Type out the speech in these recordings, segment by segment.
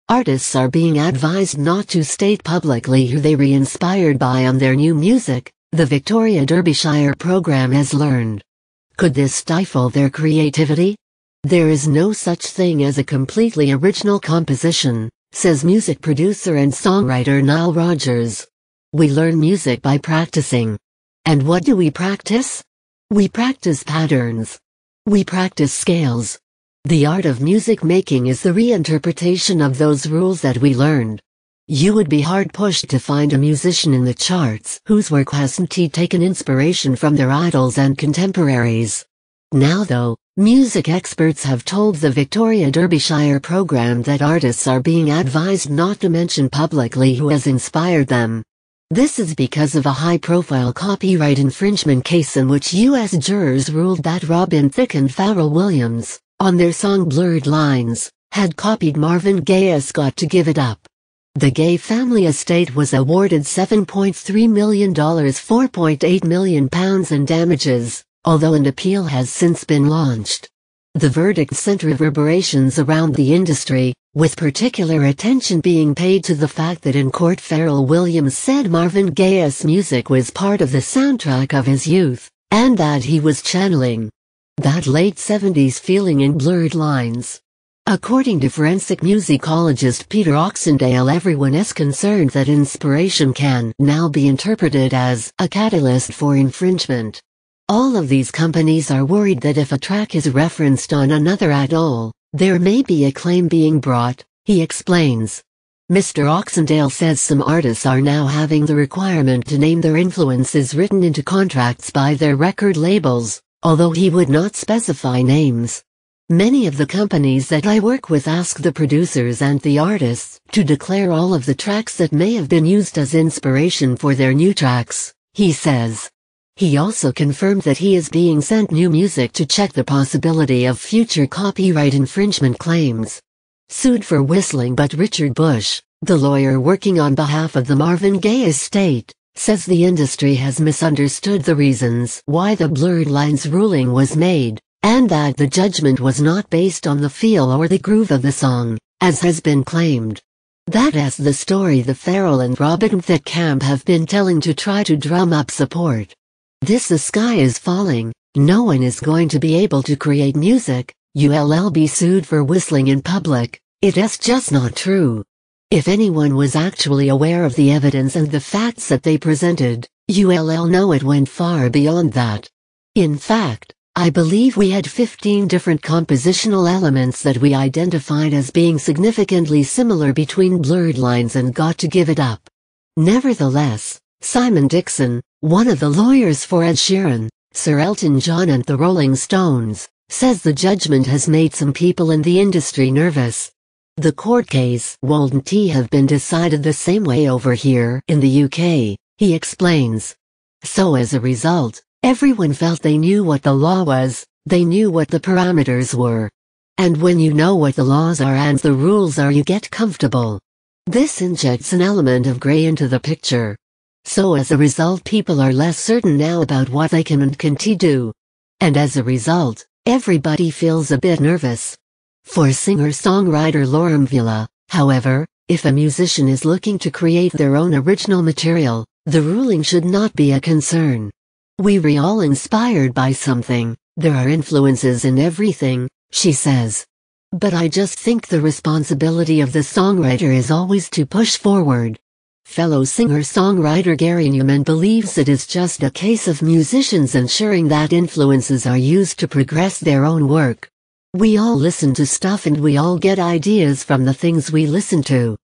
Artists are being advised not to state publicly who they re-inspired by on their new music, the Victoria Derbyshire program has learned. Could this stifle their creativity? There is no such thing as a completely original composition, says music producer and songwriter Nile Rodgers. We learn music by practicing. And what do we practice? We practice patterns. We practice scales. The art of music making is the reinterpretation of those rules that we learned. You would be hard-pushed to find a musician in the charts whose work hasn't taken inspiration from their idols and contemporaries. Now though, music experts have told the Victoria Derbyshire program that artists are being advised not to mention publicly who has inspired them. This is because of a high-profile copyright infringement case in which U.S. jurors ruled that Robin Thicke and Pharrell Williams, on their song Blurred Lines, had copied Marvin Gaye's Got to Give It Up. The Gaye family estate was awarded $7.3 million, £4.8 million in damages, although an appeal has since been launched. The verdict sent reverberations around the industry, with particular attention being paid to the fact that in court Pharrell Williams said Marvin Gaye's music was part of the soundtrack of his youth, and that he was channeling that late 70s feeling in Blurred Lines. According to forensic musicologist Peter Oxendale, everyone is concerned that inspiration can now be interpreted as a catalyst for infringement. All of these companies are worried that if a track is referenced on another at all, there may be a claim being brought, he explains. Mr. Oxendale says some artists are now having the requirement to name their influences written into contracts by their record labels, although he would not specify names. Many of the companies that I work with ask the producers and the artists to declare all of the tracks that may have been used as inspiration for their new tracks, he says. He also confirmed that he is being sent new music to check the possibility of future copyright infringement claims. Sued for whistling, but Richard Bush, the lawyer working on behalf of the Marvin Gaye estate, says the industry has misunderstood the reasons why the Blurred Lines ruling was made, and that the judgment was not based on the feel or the groove of the song, as has been claimed. That is the story the Pharrell and Robin Thicke camp have been telling to try to drum up support. The sky is falling, no one is going to be able to create music, you'll be sued for whistling in public, it's just not true. If anyone was actually aware of the evidence and the facts that they presented, you'll know it went far beyond that. In fact, I believe we had 15 different compositional elements that we identified as being significantly similar between Blurred Lines and Got to Give It Up. Nevertheless, Simon Dixon, one of the lawyers for Ed Sheeran, Sir Elton John and the Rolling Stones, says the judgment has made some people in the industry nervous. The court case won't have been decided the same way over here in the UK, he explains. So as a result, everyone felt they knew what the law was, they knew what the parameters were. And when you know what the laws are and the rules are, you get comfortable. This injects an element of grey into the picture. So as a result, people are less certain now about what they can and can't do. And as a result, everybody feels a bit nervous. For singer-songwriter Laura Mvula, however, if a musician is looking to create their own original material, the ruling should not be a concern. We're all inspired by something, there are influences in everything, she says. But I just think the responsibility of the songwriter is always to push forward. Fellow singer-songwriter Gary Newman believes it is just a case of musicians ensuring that influences are used to progress their own work. We all listen to stuff and we all get ideas from the things we listen to.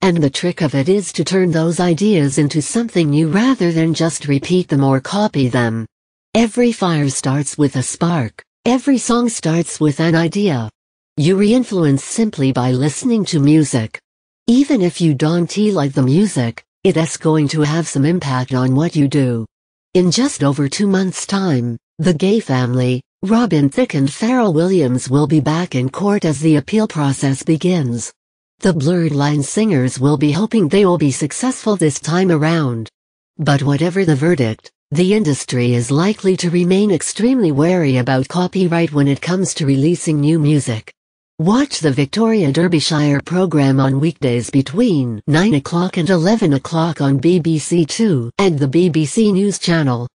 And the trick of it is to turn those ideas into something new rather than just repeat them or copy them. Every fire starts with a spark, every song starts with an idea. You re-influence simply by listening to music. Even if you don't like the music, it's going to have some impact on what you do. In just over 2 months' time, the Gaye family, Robin Thicke and Pharrell Williams, will be back in court as the appeal process begins. The Blurred Lines singers will be hoping they will be successful this time around. But whatever the verdict, the industry is likely to remain extremely wary about copyright when it comes to releasing new music. Watch the Victoria Derbyshire programme on weekdays between 9 o'clock and 11 o'clock on BBC Two and the BBC News Channel.